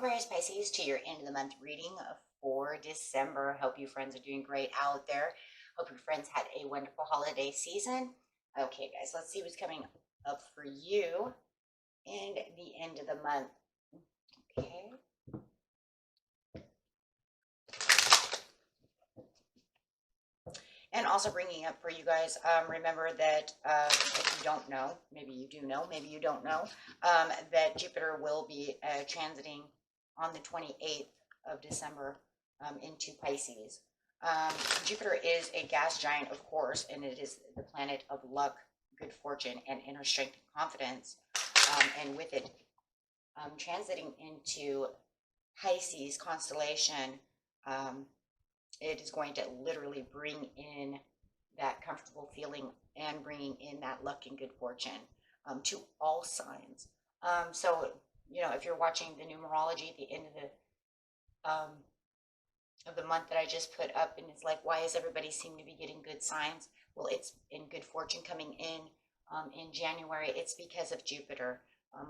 Aquarius, Pisces, to your end of the month reading for December. Hope you friends are doing great out there. Hope your friends had a wonderful holiday season. Okay, guys, let's see what's coming up for you in the end of the month. Okay. And also bringing up for you guys, remember that if you don't know, maybe you do know, maybe you don't know, that Jupiter will be transiting on the 28th of December into Pisces. Jupiter is a gas giant, of course, and it is the planet of luck, good fortune, and inner strength and confidence. And with it transiting into Pisces constellation, it is going to literally bring in that comfortable feeling and bringing in that luck and good fortune to all signs. So, you know, if you're watching the numerology at the end of the month that I just put up, and it's like, why is everybody seem to be getting good signs? Well, it's in good fortune coming in January. It's because of Jupiter.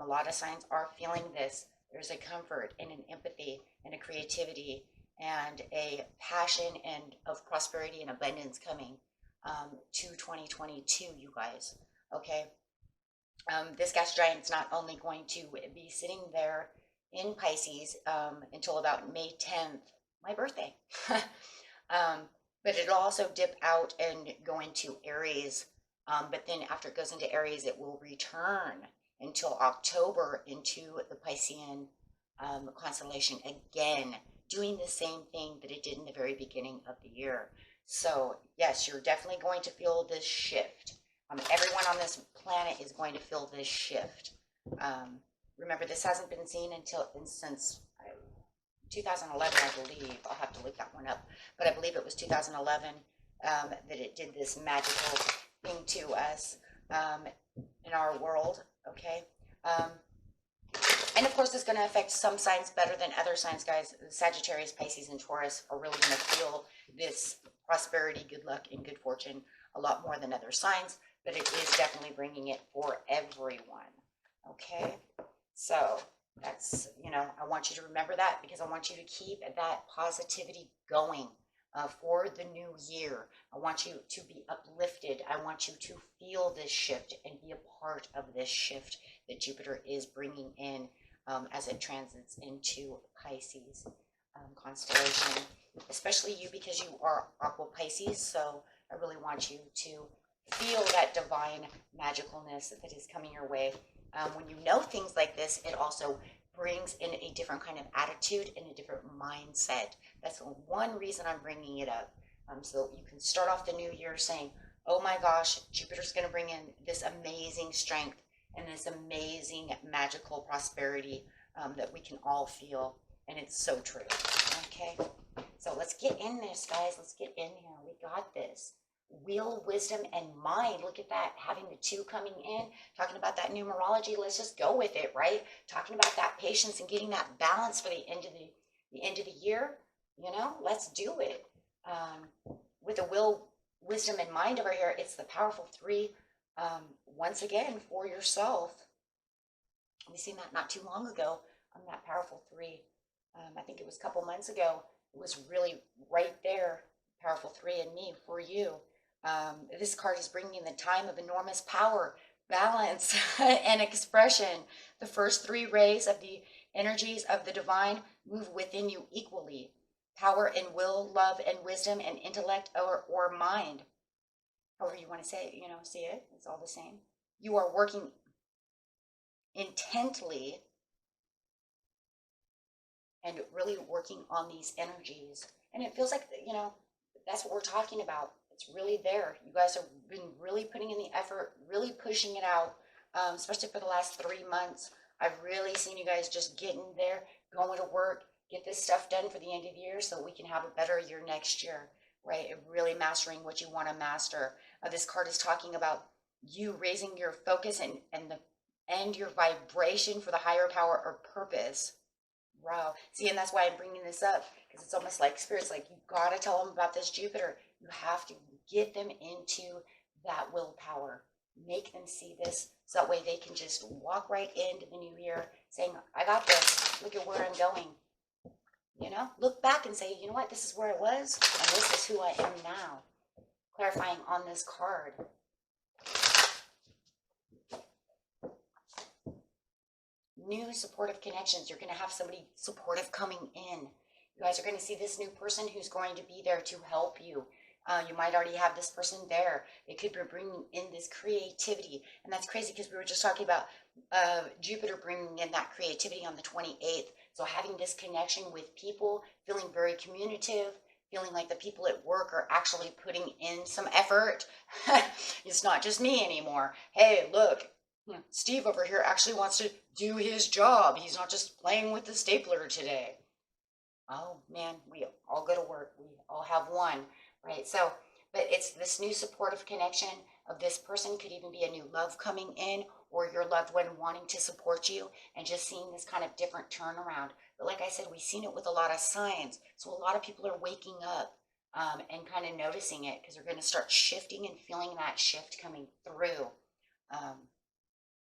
A lot of signs are feeling this. There's a comfort and an empathy and a creativity and a passion and of prosperity and abundance coming to 2022, you guys. Okay. This gas giant is not only going to be sitting there in Pisces until about May 10th, my birthday, but it'll also dip out and go into Aries. But then after it goes into Aries, it will return until October into the Piscean constellation again, doing the same thing that it did in the very beginning of the year. So yes, you're definitely going to feel this shift. Everyone on this planet is going to feel this shift. Remember, this hasn't been seen since 2011, I believe. I'll have to look that one up, but I believe it was 2011 that it did this magical thing to us in our world. Okay. And of course, it's going to affect some signs better than other signs, guys. Sagittarius, Pisces, and Taurus are really going to feel this prosperity, good luck, and good fortune a lot more than other signs, but it is definitely bringing it for everyone. Okay, so that's, you know, I want you to remember that, because I want you to keep that positivity going for the new year. I want you to be uplifted. I want you to feel this shift and be a part of this shift that Jupiter is bringing in as it transits into Pisces constellation, especially you, because you are Aqua Pisces. So I really want you to feel that divine magicalness that is coming your way. When you know things like this, it also brings in a different kind of attitude and a different mindset. That's one reason I'm bringing it up. So you can start off the new year saying, oh my gosh, Jupiter's going to bring in this amazing strength and this amazing magical prosperity that we can all feel. And it's so true. Okay. So let's get in this, guys. Let's get in here. We got this. Will, wisdom, and mind. Look at that, having the two coming in, talking about that numerology. Let's just go with it, right? Talking about that patience and getting that balance for the end of the year. You know, let's do it. With the will, wisdom, and mind over here, it's the powerful three. Once again, for yourself. We seen that not too long ago on that powerful three. I think it was a couple months ago. It was really right there. Powerful three in me for you. This card is bringing the time of enormous power, balance, and expression. The first three rays of the energies of the divine move within you equally. Power and will, love and wisdom, and intellect or mind. However you want to say it, you know, see it. It's all the same. You are working intently and really working on these energies. And it feels like, you know, that's what we're talking about. It's really there. You guys have been really putting in the effort, really pushing it out, especially for the last 3 months. I've really seen you guys just getting there, going to work, get this stuff done for the end of the year so we can have a better year next year, right? And really mastering what you want to master. This card is talking about you raising your focus and your vibration for the higher power or purpose. Wow. See, and that's why I'm bringing this up, because it's almost like Spirit's like, you got to tell them about this Jupiter. You have to get them into that willpower. Make them see this so that way they can just walk right into the new year saying, I got this. look at where I'm going. You know, look back and say, you know what, this is where I was, and this is who I am now. Clarifying on this card. New supportive connections. You're going to have somebody supportive coming in. You guys are going to see this new person who's going to be there to help you. You might already have this person there. It could be bringing in this creativity. And that's crazy because we were just talking about Jupiter bringing in that creativity on the 28th. So having this connection with people, feeling very communicative, feeling like the people at work are actually putting in some effort. It's not just me anymore. Hey, look, Steve over here actually wants to do his job. He's not just playing with the stapler today. Oh, man, we all go to work. We all have one. Right, so, but it's this new supportive connection of this person. Could even be a new love coming in, or your loved one wanting to support you, and just seeing this kind of different turnaround. But like I said, we've seen it with a lot of signs, so a lot of people are waking up and kind of noticing it, because they're going to start shifting and feeling that shift coming through,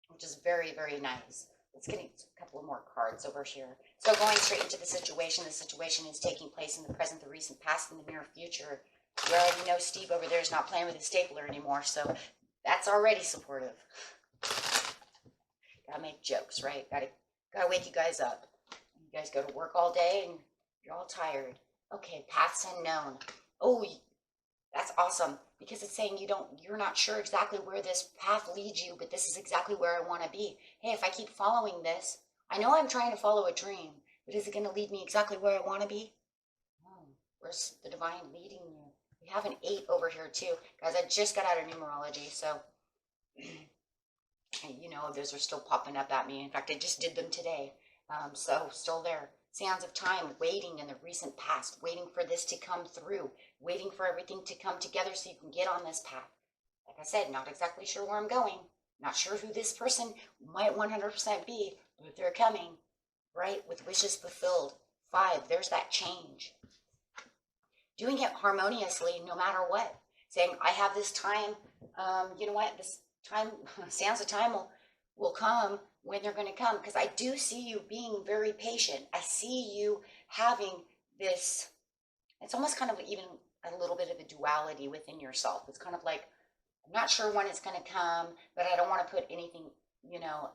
which is very, very nice. Let's get a couple of more cards over here. So going straight into the situation is taking place in the present, the recent past, and the near future. You already know Steve over there is not playing with a stapler anymore, so that's already supportive. Gotta make jokes, right? Gotta wake you guys up. You guys go to work all day and you're all tired. Okay, paths unknown. Oh, that's awesome, because it's saying you're not sure exactly where this path leads you, but this is exactly where I want to be. Hey, if I keep following this, I know I'm trying to follow a dream, but is it going to lead me exactly where I want to be? Where's the divine leading you? We have an 8 over here too. Guys, I just got out of numerology, so you know, those are still popping up at me. In fact, I just did them today. So still there. Sands of time, waiting in the recent past, waiting for this to come through, waiting for everything to come together so you can get on this path. Like I said, not exactly sure where I'm going, not sure who this person might 100% be, but they're coming, right? With wishes fulfilled. 5, there's that change. Doing it harmoniously no matter what. Saying, I have this time, you know what, this time, sands of time will come when they're going to come, because I do see you being very patient. I see you having this, it's almost kind of even a little bit of a duality within yourself. It's kind of like, I'm not sure when it's going to come, but I don't want to put anything, you know,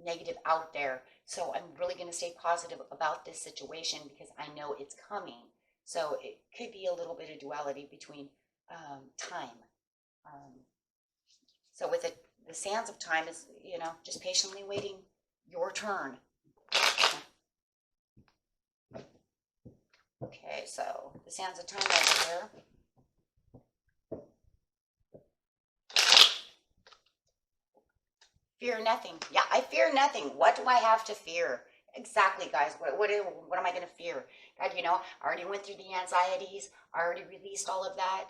negative out there. So I'm really going to stay positive about this situation because I know it's coming. So it could be a little bit of duality between time. So with it, the sands of time is, you know, just patiently waiting your turn. Okay, so the sands of time over here. Fear nothing. Yeah, I fear nothing. What do I have to fear? Exactly, guys. What am I going to fear? God, you know, I already went through the anxieties. I already released all of that.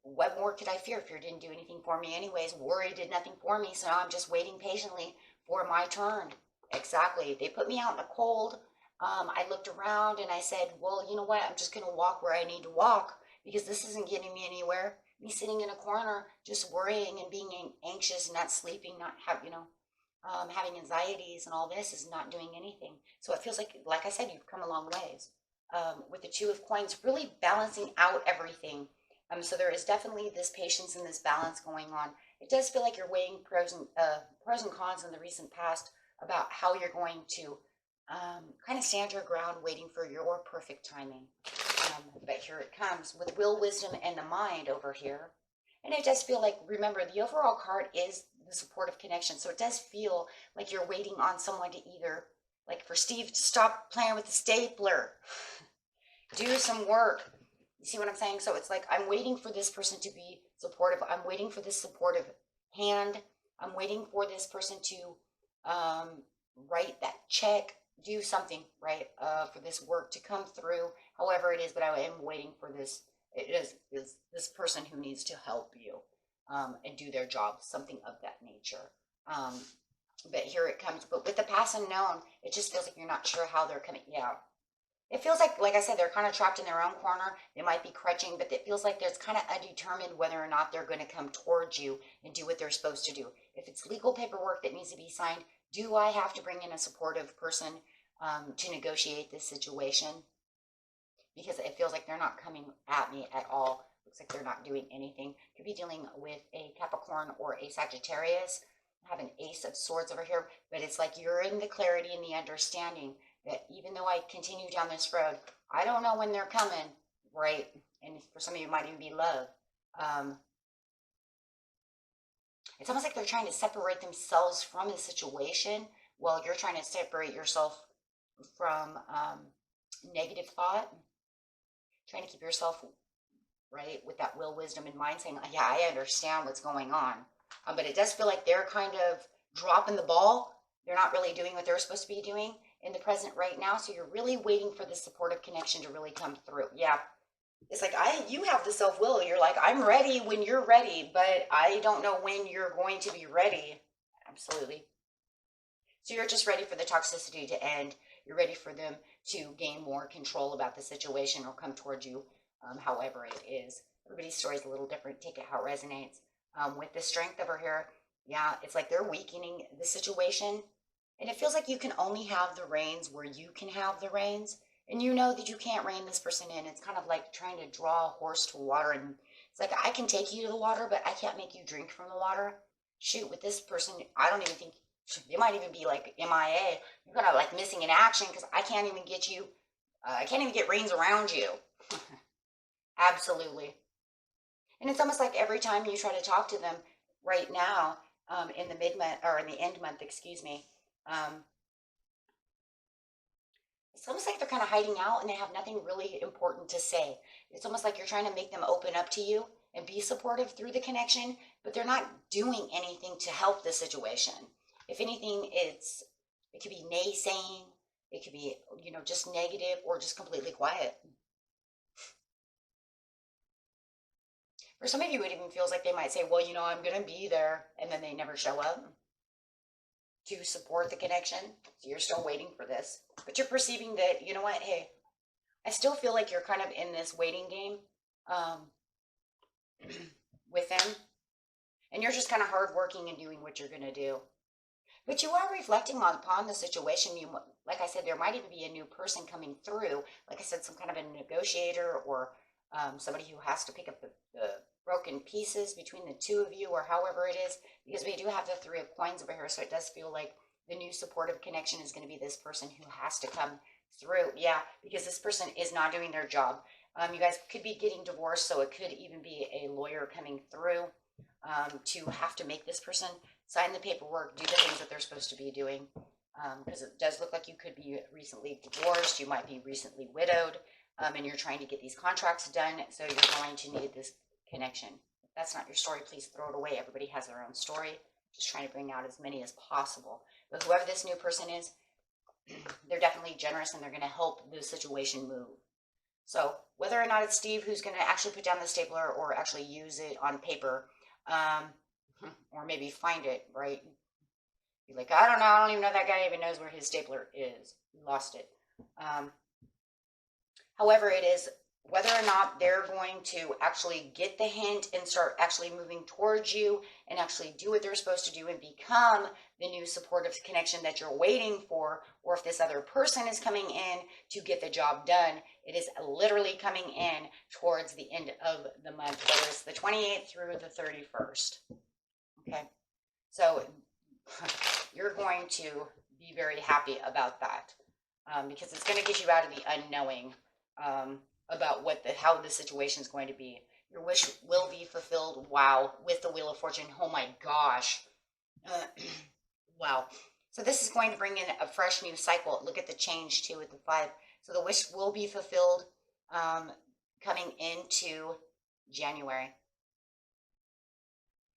What more could I fear? Fear didn't do anything for me anyways. Worry did nothing for me. So now I'm just waiting patiently for my turn. Exactly. They put me out in the cold. I looked around and I said, well, you know what? I'm just going to walk where I need to walk because this isn't getting me anywhere. Me sitting in a corner, just worrying and being anxious and not sleeping, not have, you know, having anxieties and all this is not doing anything. So it feels like I said, you've come a long ways. With the 2 of coins, really balancing out everything. So there is definitely this patience and this balance going on. It does feel like you're weighing pros and cons in the recent past about how you're going to kind of stand your ground, waiting for your perfect timing. But here it comes with will, wisdom, and the mind over here. And it does feel like, remember, the overall card is the supportive connection. So it does feel like you're waiting on someone to either, like for Steve to stop playing with the stapler, do some work. You see what I'm saying? So it's like, I'm waiting for this person to be supportive. I'm waiting for this supportive hand. I'm waiting for this person to write that check, do something, right, for this work to come through, however it is, but I am waiting for this. It is this person who needs to help you and do their job, something of that nature. But here it comes. But with the past unknown, it just feels like you're not sure how they're coming. Yeah. It feels like I said, they're kind of trapped in their own corner. They might be crutching, but it feels like there's kind of undetermined whether or not they're going to come towards you and do what they're supposed to do. If it's legal paperwork that needs to be signed, do I have to bring in a supportive person to negotiate this situation, because it feels like they're not coming at me at all. Looks like they're not doing anything. Could be dealing with a Capricorn or a Sagittarius. I have an Ace of Swords over here, but it's like you're in the clarity and the understanding that even though I continue down this road, I don't know when they're coming, right? And for some of you, it might even be love. It's almost like they're trying to separate themselves from the situation while you're trying to separate yourself from negative thought, trying to keep yourself right with that will, wisdom, and mind, saying, yeah, I understand what's going on. But it does feel like they're kind of dropping the ball. They're not really doing what they're supposed to be doing in the present right now. So you're really waiting for the supportive connection to really come through. Yeah. It's like, you have the self-will. You're like, I'm ready when you're ready, but I don't know when you're going to be ready. Absolutely. So you're just ready for the toxicity to end. You're ready for them to gain more control about the situation or come towards you, however it is. Everybody's story is a little different. Take it how it resonates. With the strength over here, yeah, it's like they're weakening the situation. And it feels like you can only have the reins where you can have the reins. And you know that you can't rein this person in. It's kind of like trying to draw a horse to water. And it's like, I can take you to the water, but I can't make you drink from the water. Shoot, with this person, I don't even think, they might even be like MIA. You're kind of like missing in action because I can't even get you, I can't even get reins around you. Absolutely. And it's almost like every time you try to talk to them right now, in the mid-month, or in the end month, excuse me, it's almost like they're kind of hiding out and they have nothing really important to say. It's almost like you're trying to make them open up to you and be supportive through the connection, but they're not doing anything to help the situation. If anything, it could be naysaying, it could be, just negative or just completely quiet. For some of you, it even feels like they might say, well, I'm going to be there, and then they never show up to support the connection. So you're still waiting for this. But you're perceiving that, you know what, hey, I still feel like you're kind of in this waiting game with them. And you're just kind of hardworking and doing what you're going to do. But you are reflecting upon the situation. Like I said, there might even be a new person coming through. Like I said, some kind of a negotiator or somebody who has to pick up the broken pieces between the two of you, or however it is, because we do have the Three of Coins over here, so it does feel like the new supportive connection is going to be this person who has to come through. Yeah, because this person is not doing their job. You guys could be getting divorced, so it could even be a lawyer coming through to have to make this person sign the paperwork, do the things that they're supposed to be doing, because it does look like you could be recently divorced, you might be recently widowed, and you're trying to get these contracts done, so you're going to need this connection. If that's not your story, please throw it away. Everybody has their own story. Just trying to bring out as many as possible. But whoever this new person is, they're definitely generous and they're going to help the situation move. So whether or not it's Steve who's going to actually put down the stapler or actually use it on paper, or maybe find it, right? Be like, I don't know. I don't even know that guy even knows where his stapler is. He lost it. However it is, whether or not they're going to actually get the hint and start actually moving towards you and actually do what they're supposed to do and become the new supportive connection that you're waiting for, or if this other person is coming in to get the job done, it is literally coming in towards the end of the month, whether it's the 28th through the 31st. Okay, so you're going to be very happy about that because it's going to get you out of the unknowing about how the situation is going to be. Your wish will be fulfilled. Wow. With the Wheel of Fortune. Oh my gosh. Wow. So this is going to bring in a fresh new cycle. Look at the change too with the 5. So the wish will be fulfilled coming into January.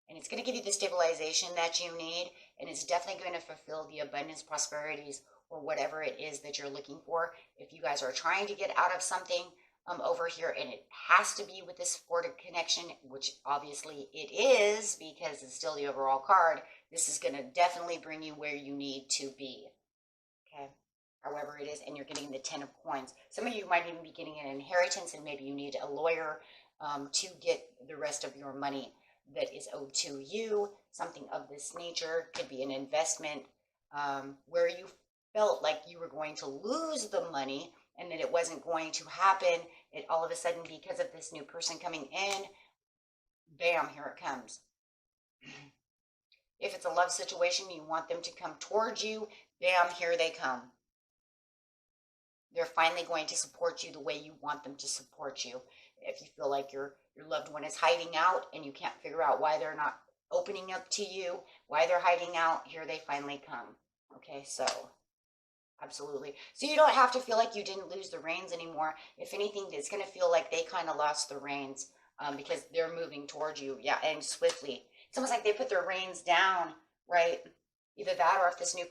And it's going to give you the stabilization that you need. And it's definitely going to fulfill the abundance, prosperities, or whatever it is that you're looking for. If you guys are trying to get out of something over here, and it has to be with this supportive connection, which obviously it is because it's still the overall card, this is going to definitely bring you where you need to be. Okay, however it is, and you're getting the 10 of Coins. Some of you might even be getting an inheritance, and maybe you need a lawyer to get the rest of your money that is owed to you. Something of this nature could be an investment where you felt like you were going to lose the money and that it wasn't going to happen, it all of a sudden, because of this new person coming in, bam, here it comes. If it's a love situation, you want them to come towards you, bam, here they come. They're finally going to support you the way you want them to support you. If you feel like your loved one is hiding out and you can't figure out why they're not opening up to you, why they're hiding out, here they finally come. Okay, so absolutely. So you don't have to feel like you didn't lose the reins anymore. If anything, it's going to feel like they kind of lost the reins because they're moving towards you, yeah, and swiftly. It's almost like they put their reins down, right? Either that, or if this new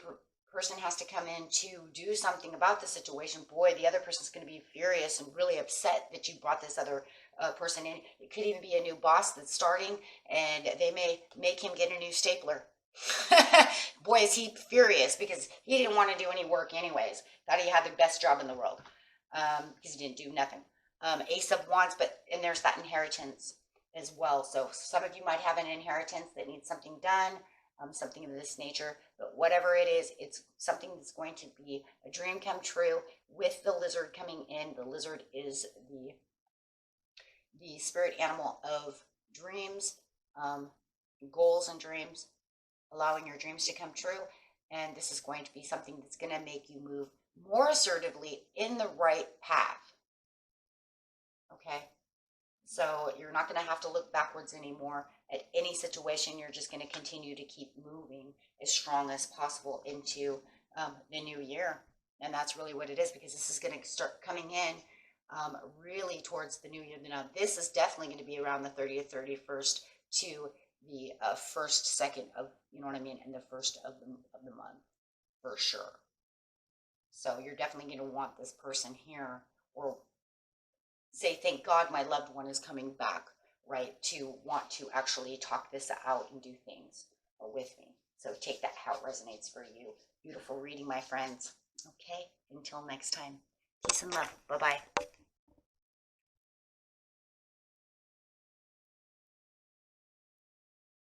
person has to come in to do something about the situation, boy, the other person's going to be furious and really upset that you brought this other person in. It could even be a new boss that's starting, and they may make him get a new stapler. Boy, is he furious because he didn't want to do any work anyways. Thought he had the best job in the world because he didn't do nothing. Ace of Wands, and there's that inheritance as well. So some of you might have an inheritance that needs something done, something of this nature. But whatever it is, it's something that's going to be a dream come true with the lizard coming in. The lizard is the spirit animal of dreams, goals and dreams, allowing your dreams to come true. And this is going to be something that's going to make you move more assertively in the right path. Okay? So you're not going to have to look backwards anymore at any situation. You're just going to continue to keep moving as strong as possible into the new year. And that's really what it is, because this is going to start coming in really towards the new year. Now, this is definitely going to be around the 30th, 31st to the 1st, 2nd of, you know what I mean, and the 1st of the month for sure. So you're definitely going to want this person here, or say, thank God my loved one is coming back, right, to want to actually talk this out and do things with me. So take that how it resonates for you. Beautiful reading, my friends. Okay, until next time. Peace and love. Bye-bye.